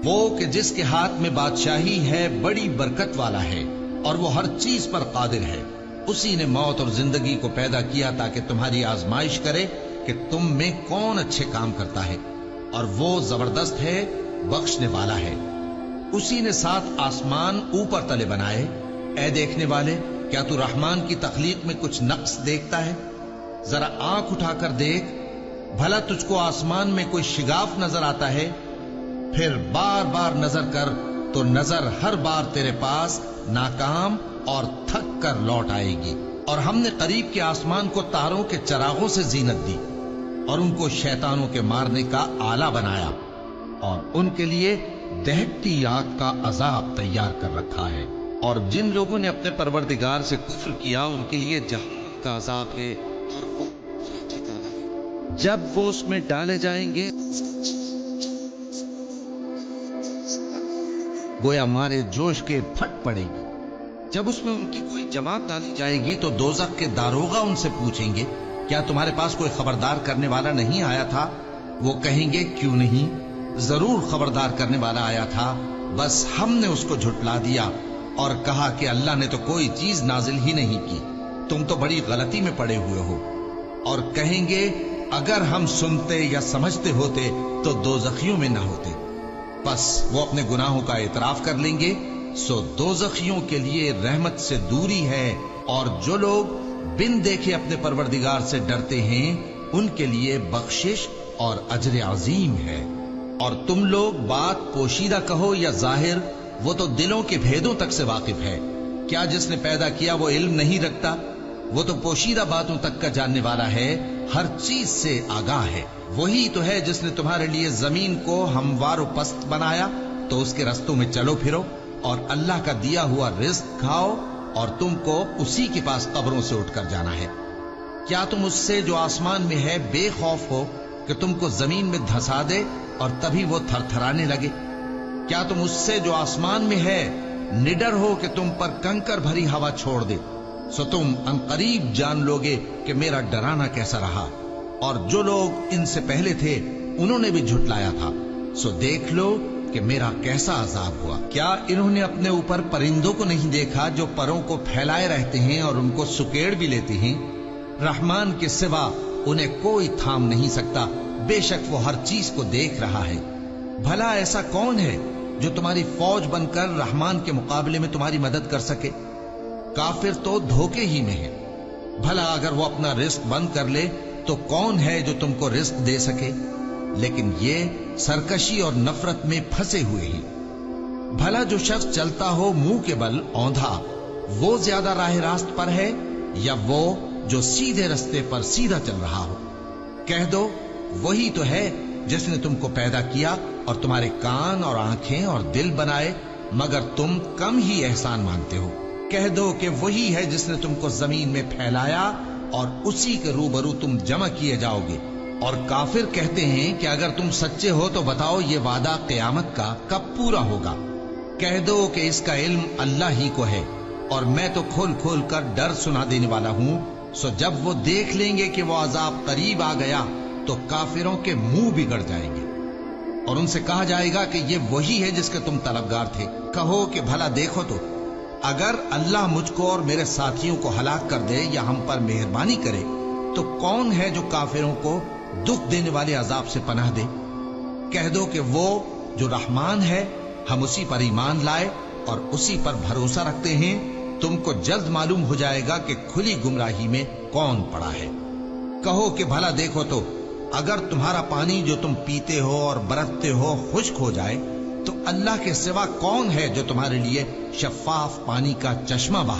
وہ کہ جس کے ہاتھ میں بادشاہی ہے بڑی برکت والا ہے اور وہ ہر چیز پر قادر ہے. اسی نے موت اور زندگی کو پیدا کیا تاکہ تمہاری آزمائش کرے کہ تم میں کون اچھے کام کرتا ہے، اور وہ زبردست ہے، بخشنے والا ہے. اسی نے 7 آسمان اوپر تلے بنائے. اے دیکھنے والے، کیا تو رحمان کی تخلیق میں کچھ نقص دیکھتا ہے؟ ذرا آنکھ اٹھا کر دیکھ، بھلا تجھ کو آسمان میں کوئی شگاف نظر آتا ہے؟ پھر بار بار نظر کر تو نظر ہر بار تیرے پاس ناکام اور تھک کر لوٹ آئے گی. اور ہم نے قریب کے آسمان کو تاروں کے چراغوں سے زینت دی اور ان کو شیطانوں کے مارنے کا آلہ بنایا، اور ان کے لیے دہکتی آگ کا عذاب تیار کر رکھا ہے. اور جن لوگوں نے اپنے پروردگار سے کفر کیا ان کے لیے جہنم کا عذاب ہے، اور وہ جب وہ اس میں ڈالے جائیں گے گویا ہمارے جوش کے پھٹ پڑے گی. جب اس میں ان کی کوئی جماعت ڈالی جائے گی تو دوزخ کے داروغہ ان سے پوچھیں گے، کیا تمہارے پاس کوئی خبردار کرنے والا نہیں آیا تھا؟ وہ کہیں گے، کیوں نہیں، ضرور خبردار کرنے والا آیا تھا، بس ہم نے اس کو جھٹلا دیا اور کہا کہ اللہ نے تو کوئی چیز نازل ہی نہیں کی، تم تو بڑی غلطی میں پڑے ہوئے ہو. اور کہیں گے، اگر ہم سنتے یا سمجھتے ہوتے تو دوزخیوں میں نہ ہوتے. بس وہ اپنے گناہوں کا اعتراف کر لیں گے، سو دوزخیوں کے لیے رحمت سے دوری ہے، اور جو لوگ بن دیکھے اپنے پروردگار سے ڈرتے ہیں ان کے لیے بخشش اور اجر عظیم ہے. اور تم لوگ بات پوشیدہ کہو یا ظاہر، وہ تو دلوں کے بھیدوں تک سے واقف ہے. کیا جس نے پیدا کیا وہ علم نہیں رکھتا؟ وہ تو پوشیدہ باتوں تک کا جاننے والا ہے، ہر چیز سے آگاہ ہے. وہی تو ہے جس نے تمہارے لیے زمین کو ہموار و پست بنایا تو اس کے رستوں میں چلو پھرو، اور اللہ کا دیا ہوا رزق کھاؤ، اور تم کو اسی کے پاس قبروں سے اٹھ کر جانا ہے. کیا تم اس سے جو آسمان میں ہے بے خوف ہو کہ تم کو زمین میں دھسا دے اور تبھی وہ تھر تھرانے لگے؟ کیا تم اس سے جو آسمان میں ہے نڈر ہو کہ تم پر کنکر بھری ہوا چھوڑ دے؟ سو تم عنقریب جان لوگے کہ میرا ڈرانا کیسا رہا. اور جو لوگ ان سے پہلے تھے انہوں نے بھی جھٹلایا تھا، سو دیکھ لو کہ میرا کیسا عذاب ہوا. کیا انہوں نے اپنے اوپر پرندوں کو نہیں دیکھا جو پروں کو پھیلائے رہتے ہیں اور ان کو سکیڑ بھی لیتے ہیں؟ رحمان کے سوا انہیں کوئی تھام نہیں سکتا، بے شک وہ ہر چیز کو دیکھ رہا ہے. بھلا ایسا کون ہے جو تمہاری فوج بن کر رحمان کے مقابلے میں تمہاری مدد کر سکے؟ کافر تو دھوکے ہی میں ہے. بھلا اگر وہ اپنا رزق بند کر لے تو کون ہے جو تم کو رزق دے سکے؟ لیکن یہ سرکشی اور نفرت میں پھنسے ہوئے ہیں. بھلا جو شخص چلتا ہو منہ کے بل اوندھا، وہ زیادہ راہ راست پر ہے یا وہ جو سیدھے رستے پر سیدھا چل رہا ہو؟ کہہ دو، وہی تو ہے جس نے تم کو پیدا کیا اور تمہارے کان اور آنکھیں اور دل بنائے، مگر تم کم ہی احسان مانتے ہو. کہہ دو کہ وہی ہے جس نے تم کو زمین میں پھیلایا اور اسی کے روبرو تم جمع کیے جاؤ گے. اور کافر کہتے ہیں کہ اگر تم سچے ہو تو بتاؤ یہ وعدہ قیامت کا کب پورا ہوگا؟ کہہ دو کہ اس کا علم اللہ ہی کو ہے، اور میں تو کھول کھول کر ڈر سنا دینے والا ہوں. سو جب وہ دیکھ لیں گے کہ وہ عذاب قریب آ گیا تو کافروں کے منہ بگڑ جائیں گے، اور ان سے کہا جائے گا کہ یہ وہی ہے جس کے تم طلبگار تھے. کہو کہ بھلا دیکھو تو، اگر اللہ مجھ کو اور میرے ساتھیوں کو ہلاک کر دے یا ہم پر مہربانی کرے تو کون ہے جو کافروں کو دکھ دینے والے عذاب سے پناہ دے؟ کہہ دو کہ وہ جو رحمان ہے، ہم اسی پر ایمان لائے اور اسی پر بھروسہ رکھتے ہیں. تم کو جلد معلوم ہو جائے گا کہ کھلی گمراہی میں کون پڑا ہے. کہو کہ بھلا دیکھو تو، اگر تمہارا پانی جو تم پیتے ہو اور برتتے ہو خشک ہو جائے تو اللہ کے سوا کون ہے جو تمہارے لیے شفاف پانی کا چشمہ بہا